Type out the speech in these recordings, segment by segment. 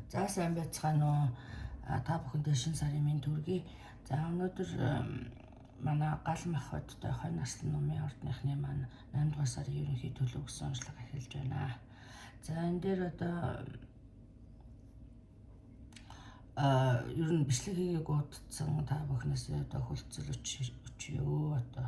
За сайн байцгаана уу? Та бүхэндээ шинэ сарын минь төргий. За өнөөдөр манай гал махбодтой хонь насны номын ордныхны маань 8 дугаар сарын ерөнхий төлөв гэсэн онцлог эхэлж байна. За энэ дээр одоо ер нь бичлэг хийгээг уудсан та бүхнээсээ одоо хүлцэл өчөө одоо.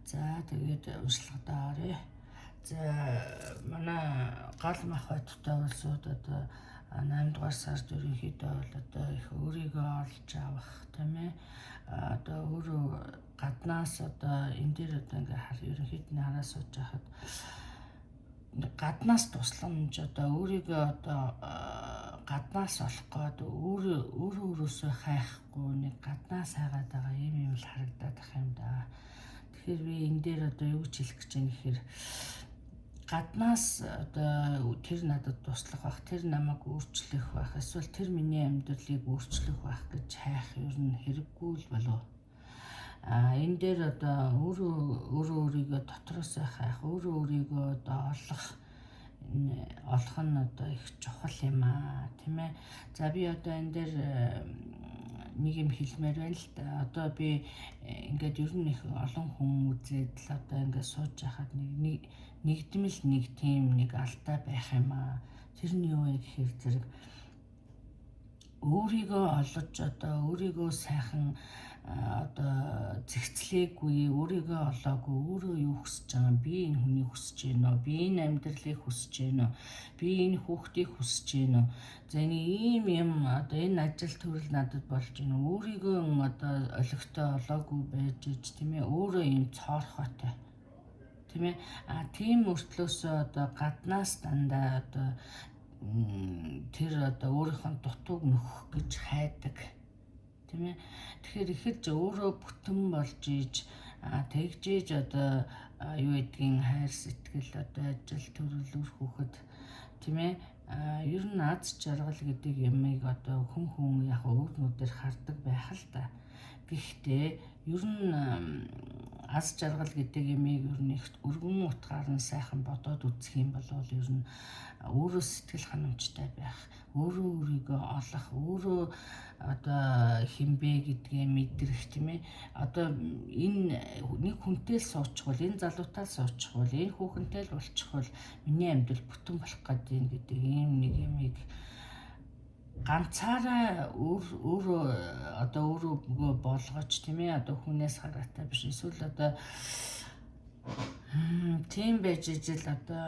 За тэгээд уншлагадаа оръё. За манай гал махбодтой улсууд одоо 8 дугаар сард ерөнхийдөө бол одоо их өөрийгөө олж авах тийм ээ. Одоо өөрөө гаднаас одоо энэ дээр одоо ингээ ерөнхийдний хараа сууж байхад гаднаас тусламж одоо өөрийгөө одоо гаднаас олох гээд өөрөөсөө хайхгүй нэг гаднаас хайгаад байгаа юм л харагдаад ах юм да. Тэгэхээр би энэ дээр одоо юу гэж хэлэх гэж байна гэхээр гаднаас одоо тэр надад туслах байх, тэр намайг өөрчлөх байх, эсвэл тэр миний амьдралыг өөрчлөх байх гэж хайх ер нь хэрэггүй л болов. Энэ дээр одоо өөрийгөө дотроосоо хайх, өөрийгөө одоо олох нь одоо их чухал юм аа, тийм ээ. За би одоо энэ дээр нэг юм хэлмээр байна л да. Одоо би ингээд ер нь их олон хүн үзээд л одоо ингээд сууж байхад нэгдмэл нэг тийм нэг алдаа байх юм аа. Тэр нь юу вэ гэхээр зэрэг өөрийгөө олж одоо өөрийгөө сайхан одоо зэгцлээгүй, өөрийгөө олоогүй, өөрөө юу хүсэж байгаа юм, би энэ хүнийг хүсэж байна уу, би энэ амьдралыг хүсэж байна уу, би энэ хүүхдийг хүсэж байна уу. За энэ ийм юм одоо энэ ажил төрөл надад болж байна уу, өөрийгөө одоо олигтой олоогүй байж ич тийм ээ, өөрөө ийм цоорхойтой тийм ээ. Тийм мөртлөөсөө одоо гаднаас дандаа одоо тэр одоо өөрийнхөө дутууг нөхөх гэж хайдаг тийм ээ. Тэгэхээр ихэд өөрөө бүтэн болж иж тэгж иж одоо юу гэдгийг хайр сэтгэл одоо ажил төрөл үр хүүхэд тийм ээ. Ер нь аз жаргал гэдэг ямыг одоо хүн яг өвгнүүдээр хардаг байх л да. Гэхдээ ер нь аз жаргал гэдэг ямыг ер нь их өргөн утгаар нь сайхан бодоод үзэх юм бол ер нь өөрөө сэтгэл ханамжтай байх, өөрийгөө олох, өөрөө одоо хинбэ гэдгээ мэдрэх тийм ээ. Одоо энэ нэг хүнтэй л суучих бол, энэ залуутай л суучих бол, энэ хүүхэнтэй л болчих бол миний амьдрал бүтэн болох гэдэг ийм нэг ямыг ганцаараа өөрөө одоо өөрийгөө болгож тийм ээ, одоо хүнээс хараатай биш, эсвэл одоо тийм байж ижил одоо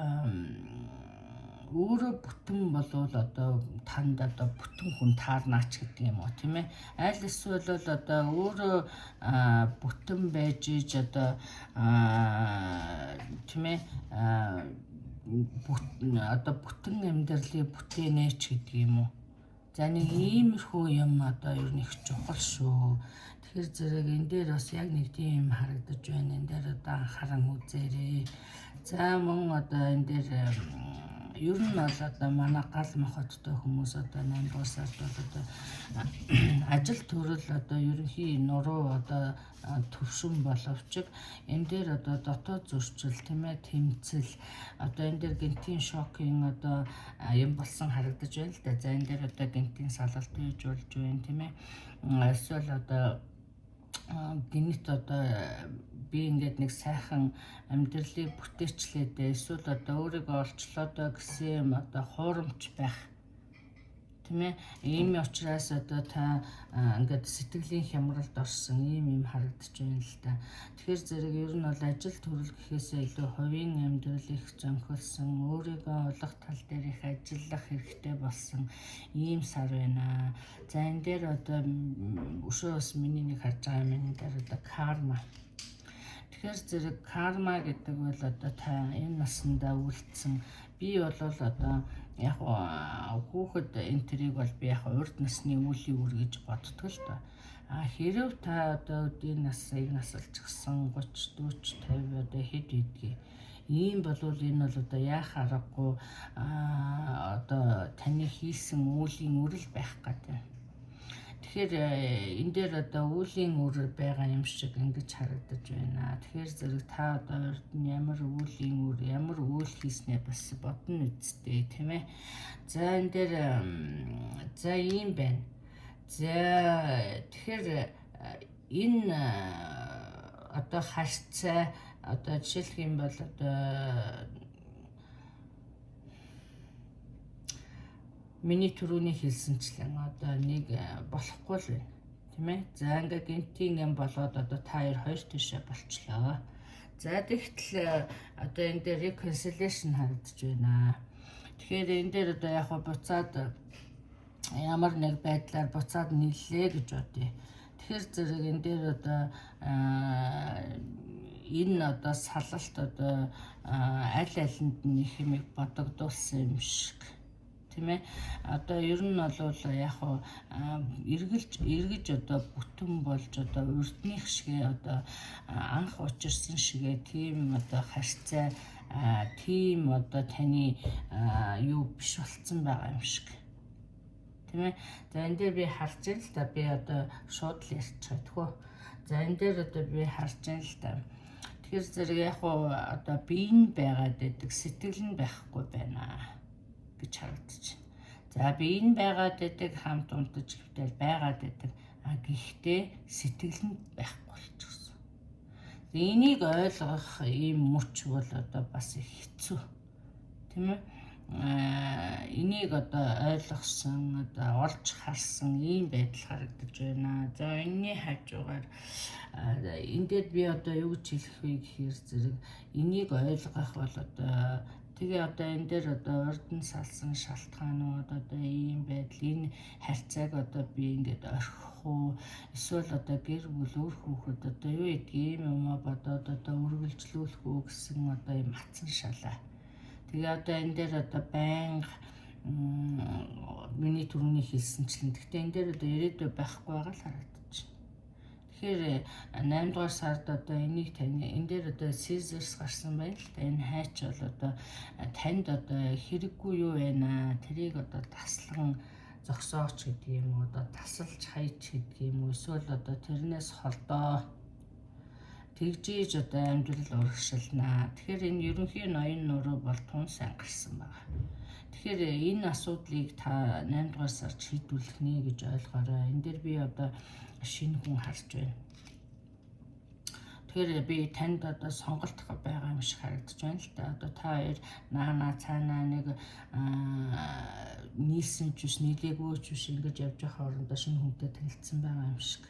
өөрөө бүтэн болвол одоо танд одоо бүтэн хүн таарнаач гэдэг юм уу тийм ээ. Аль эсвэл одоо өөрөө бүтэн байж иж одоо тийм ээ одоо бүтэн амьдралыг бүтээнэч гэдэг юм уу. За нэг иймэрхүү юм одоо ер нь их чухал шүү. Тэгэхээр зэрэг энэ дээр бас яг нэг тийм юм харагдаж байна. Энэ дээр одоо анхааран үзээрэй. За мөн одоо энэ дээр ер нь бол одоо манай гал махбодтой хүмүүс одоо 8 дугаар сард бол одоо ажил төрөл одоо ерөнхий нуруу одоо төвшин боловч энэ дээр одоо дотоод зөрчил тийм ээ, тэмцэл одоо энэ дээр гинтийн шокын одоо юм болсон харагдаж байна л да. За энэ дээр одоо гинтийн салалт үйж болж байна тийм ээ. Эсвэл одоо гинт одоо би ингээд нэг сайхан амьдралыг бүтээчлээ дээ, эсвэл одоо өөрийгөө олчлоо доо гэсэн юм одоо хуурамч байх тийм ээ. Ийм учраас одоо та ингээд сэтгэлийн хямралд орсон ийм харагдаж байна л да. Тэгэхээр зэрэг ер нь бол ажил төрөл гэхээсээ илүү хувийн амьдрал их зөнхөлсөн, өөрийгөө олох тал дээр их ажиллах хэрэгтэй болсон ийм сар байна. За энэ дээр одоо өшөө бас миний нэг харж байгаа юм, энэ дээр одоо карма. Тэгэхээр зэрэг карма гэдэг бол одоо та энэ наснда үлдсэн, би бол одоо яг хүүхэд энэ төрийг бол би яг урд насны үеийн үр гэж боддог л доо. Хэрв та одоо энэ насыг насалчихсан 30, 40, 50 одоо хэд хэдгээ ийм болвол энэ бол одоо яах аргагүй одоо таны хийсэн үеийн үрэл байх гэдэг. Тэгэхээр энэ дээр одоо үеийн үр байгаа юм шиг ингэж харагдаж байна. Тэгэхээр зэрэг та одоо урд нь ямар үеийн үр, ямар үйл хийснээ бас бодно үсттэй тийм ээ. За энэ дээр За ийм байна. За тэгэхээр энэ одоо харьцаа одоо жишээлх юм бол одоо миний түрүүний хэлсэнчлэн одоо нэг болохгүй л байна. Тийм ээ. За ингээ гинтийн юм болоод одоо та хоёр тишээ болчлоо. За тэгтэл одоо энэ дээр reconciliation харагдаж байна. Тэгэхээр энэ дээр одоо яг буцаад ямар нэг байдлаар буцаад нийллээ гэж бодъё. Тэгэхээр зэрэг энэ дээр одоо энэ одоо салалт одоо аль алинд нь их юм бодогдуулсан юм шиг. Тийм ээ. Одоо ер нь бол яг эргэж одоо бүтэн болж одоо урдных шигээ одоо анх учирсан шигээ тийм одоо харьцаа тийм одоо таны юу биш болцсон байгаа юм шиг. Тийм ээ. За энэ дээр би харж байна л да, би одоо шууд л ярьчих чадгүй. За энэ дээр одоо би харж байна л да. Тэгэхээр зэрэг яг одоо биеийн байгаад байдаг, сэтгэл нь байхгүй байна гэж харагдаж байна. За биеийн байгаад байдаг, хамт унтаж хөвтөл байгаад байдаг. Гэхдээ сэтгэл нь байхгүй болчихсон. Энийг ойлгох ийм мөч бол одоо бас их хэцүү. Тийм ээ. Энийг одоо ойлгосон, одоо олж харсан ийм байдал харагдаж байна. За энэний хажуугаар энэ дээр би одоо юу гэж хэлэх вэ гэхээр зэрэг энийг ойлгох бол одоо тэгээ одоо энэ дээр одоо урд нь салсан шалтгаанууд одоо ийм байдал энэ харьцааг одоо би ингээд орхих уу эсвэл одоо гэр бүл өөр хүүхэд одоо юу гэдгийг юм бодоод одоо үргэлжлүүлэх үү гэсэн одоо юм хатсан шалаа. Тэгээ одоо энэ дээр одоо байнга миний түрүүний хэлсэнчлэн гэхдээ энэ дээр одоо ирээдүй байхгүй байгаа л харагдаж байна. Тэгэхээр 8 дугаар сард одоо энийг тань энэ дээр одоо Caesars гарсан байна л да. Энэ хайч бол одоо танд одоо хэрэггүй юу байна? Тэрийг одоо таслан зогсооч гэдэг юм уу? Одоо тасалж хайч гэдэг юм уу? Эсвэл одоо тэрнээс холдоо тэгжиж одоо амьдрал урагшилнаа. Тэгэхээр энэ ерөнхий ноён нуруу бол тун сайн гарсан байна. Тэгэхээр энэ асуудлыг та 8 дугаар сард шийдвэрлэх нэ гэж ойлгоорой. Энэ дээр би одоо шинэ хүн харж байна. Тэгэхээр би танд одоо сонголт байгаа юм шиг харагдаж байна л да. Одоо та хоёр наана цаанаа нэг нийлсэн ч биш, нийлээгүй ч биш ингэж явж байгаа хоорондоо шинэ хүнтэй танилцсан байгаа юм шиг.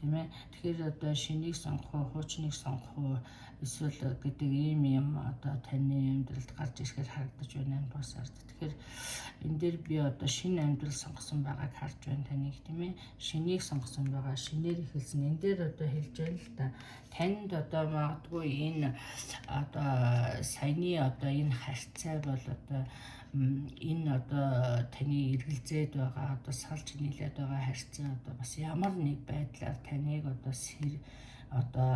Тийм ээ. Тэгэхээр одоо шинийг сонгох уу, хуучныг сонгох уу эсвэл гэдэг ийм юм одоо таны амьдралд гарч ирэхээр харагдаж байна 8 дугаар сард. Тэгэхээр энэ дээр би одоо шинэ амьдрал сонгосон байгааг харж байна таныг, тийм ээ. Шинийг сонгосон байгаа, шинээр эхэлсэн. Энэ дээр одоо хэлж байна л да. Танд одоо магадгүй энэ одоо саяны одоо энэ харьцаа бол одоо энэ одоо таны эргэлзээд байгаа одоо салж нийлээд байгаа харьцаа одоо бас ямар нэг байдлаар таныг одоо одоо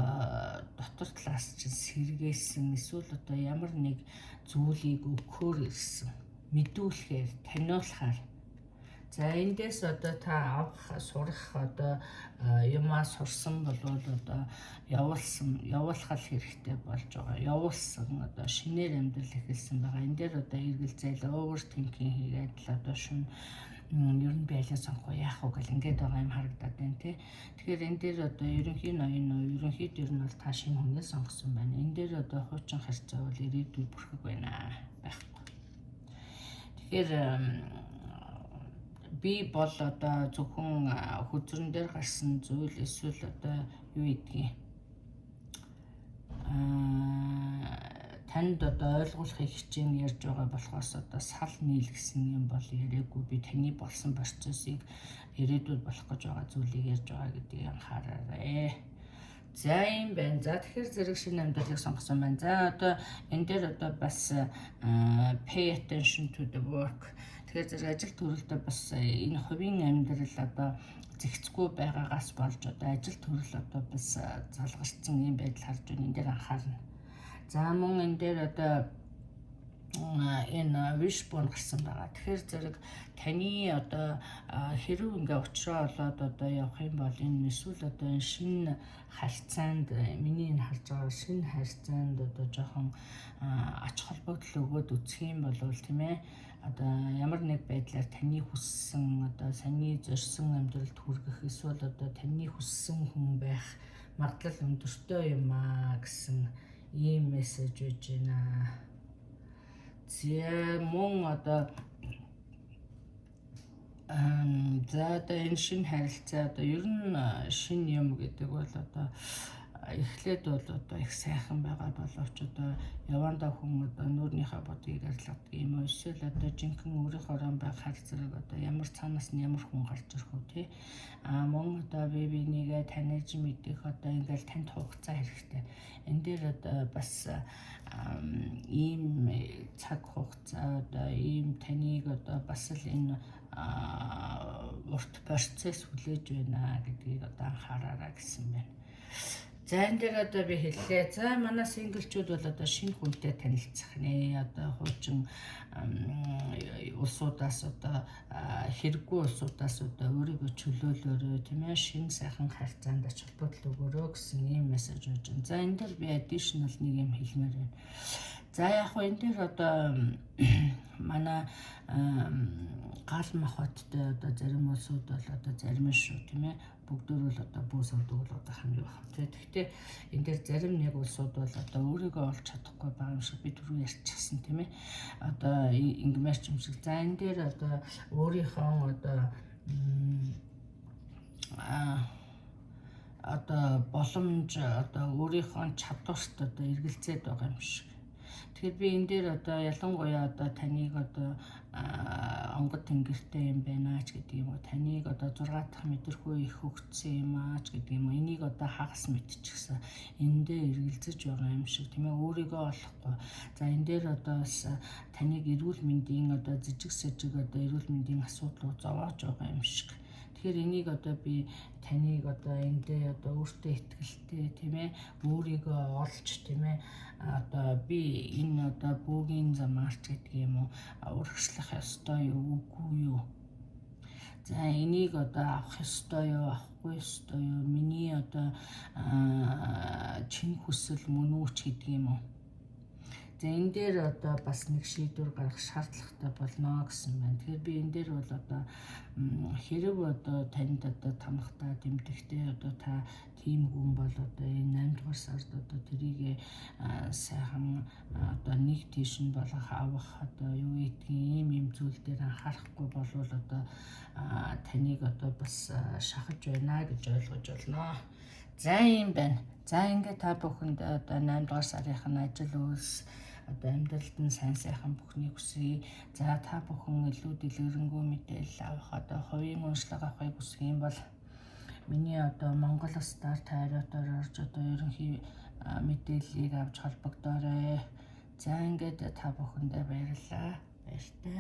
дотор талаас чинь сэргээсэн эсвэл одоо ямар нэг зүйлийг өгөхөөр ирсэн мэдүүлэхээр таниулахаар. За эндээс одоо та авах сурах одоо юмаа сурсан бол одоо явуулах хэрэгтэй болж байгаа. Явуулсан одоо шинээр амьдрал эхэлсэн байгаа. Энэ дээр одоо эргэлзээл overthinking хийгээд л одоо шин ер нь байлаа сонгох яах вэ гэл ингээд байгаа юм харагдаад байна тий. Тэгэхээр энэ дээр одоо ерөнхий ноён ерөнхийд ер нь бол та шинэ хүнээ сонгосон байна. Энэ дээр одоо хуучин харьцаа бол ирээдүйд бүрхэг байна байхгүй. Тэгэхээр би бол одоо зөвхөн хүзрэн дээр гарсан зүйл эсвэл одоо юу гэдгийг танд одоо ойлгуулахыг хичээн ярьж байгаа болохоос одоо сал нийл гэсэн юм бол яриаггүй. Би таны болсон процессыг ирээдүйд болох гэж байгаа зүйлийг ярьж байгаа гэдгийг анхаараарай. За юм байна. За тэгэхээр зэрэг шинэ амьдралыг сонгосон байна. За одоо энэ дээр одоо бас pay attention to the work. Тэгэхээр зэрэг ажил төрөлдөө бас энэ хувийн амьдрал одоо зэгцгүй байгаагаас болж одоо ажил төрөл одоо бас залгарсан юм байдал харж байна. Энэ дээр анхаарна. За мөн энэ дээр одоо энэ wishbone гарсан байгаа. Тэгэхээр зэрэг таны одоо хэрэг ингээ учраа болоод одоо явах юм бол энэ эсвэл одоо энэ шинэ харьцаанд миний энэ харж байгаа шинэ харьцаанд одоо жоохон ач холбогдол өгөөд үсэх юм бол тийм ээ одоо ямар нэг байдлаар таны хүссэн одоо саний зорьсон амьдралд хүргэх эсвэл одоо таны хүссэн хүн байх магадлал өндөртэй юм аа гэсэн ийм мессеж өгж байна. За мөн одоо за одоо энэ шинэ харилцаа одоо ер нь шинэ юм гэдэг бол одоо эхлээд бол одоо их сайхан байгаа боловч одоо явандаа хүн одоо нүүрнийхээ бодгийг арилгадаг юм уу эсвэл одоо жинхэнэ өөрийнхөө байх хар зэрэг одоо ямар цаанаас нь ямар хүн гарч ирэх үү те мөн одоо бибинийгээ таних мэдэх одоо ингээл танд хугацаа хэрэгтэй энэ дээр одоо бас ийм цаг хугацаа одоо ийм таныг одоо бас л энэ урт процесс хүлээж байна гэдгийг одоо анхаараарай гэсэн байна. За энэ дээр одоо би хэллээ. За манай синглчүүд бол одоо шинэ хүнтэй танилцах нэ. Одоо хуучин улсуудаас одоо хэрэггүй улсуудаас одоо өөрийгөө чөлөөлөөрөө тийм ээ шинэ сайхан харьцаанд ач холбогдол өгөөрөө гэсэн ийм мессеж өгч байна. За энэ дээр би additional нэг юм хэлмээр байна. За яг хөө энэ дээр одоо манай гал махбодтой одоо зарим улсууд бол одоо зарим шүү тийм ээ бүгдөө бол одоо бөөс авдаг бол одоо хамгийн бахав тийм. Гэхдээ энэ дээр зарим нэг улсууд бол одоо өөрийгөө олж чадахгүй байгаа юм шиг би түрүү ярьчихсан тийм ээ. Одоо ингмэрч юм шиг. За энэ дээр одоо өөрийнхөө одоо боломж одоо өөрийнхөө чадварт одоо эргэлзээд байгаа юм шиг. Тэгэхээр би энэ дээр одоо ялангуяа одоо таныг одоо онгод тэнгэртэй юм байна ч гэдэг юм уу таныг одоо 6 дахь мэдрэхүй их хөгжсөн юм аа ч гэдэг юм уу энийг одоо хагас мэдчихсэн эндээ эргэлзэж байгаа юм шиг тийм ээ өөрийгөө олохгүй. За энэ дээр одоо бас таныг эрүүл мэндийн одоо жижиг сэжиг одоо эрүүл мэндийн асуудал руу зовоож байгаа юм шиг. Тэгэхээр энийг одоо би таныг одоо эндээ одоо өөртөө итгэлтэй тийм ээ өөрийгөө олж тийм ээ одоо би энэ одоо бөөгийн замаарч гэдэг юм уу урагшлах ёстой юу үгүй юу. За энийг одоо авах ёстой юу авахгүй ёстой юу миний одоо чин хүсэл мөн үү ч гэдэг юм уу. За энэ дээр одоо бас нэг шийдвэр гаргах шаардлагатай болно гэсэн байна. Тэгэхээр би энэ дээр бол одоо хэрэг одоо танд одоо тамхтаа тэмдэгтэй одоо та тийм хүн бол одоо энэ 8 дугаар сард одоо тэрийг сайхан одоо нэг тийш нь болгох авах одоо юу гэдгийг ийм зүйл дээр анхаарахгүй болвол одоо таныг одоо бас шахаж байна гэж ойлгож болно. За юм байна. За ингээд та бүхэнд одоо 8 дугаар сарын ажил үйлс одоо амьдралд нь сайн сайхан бүхнийг хүсье. За та бүхэн илүү дэлгэрэнгүй мэдээлэл авах одоо хувийн уншлага авахыг хүсэх юм бол миний одоо Монгол Стар тайротоор орж одоо ерөнхий мэдээллийг авч холбогдоорой. За ингээд та бүхэндээ баярлалаа. Баяртай.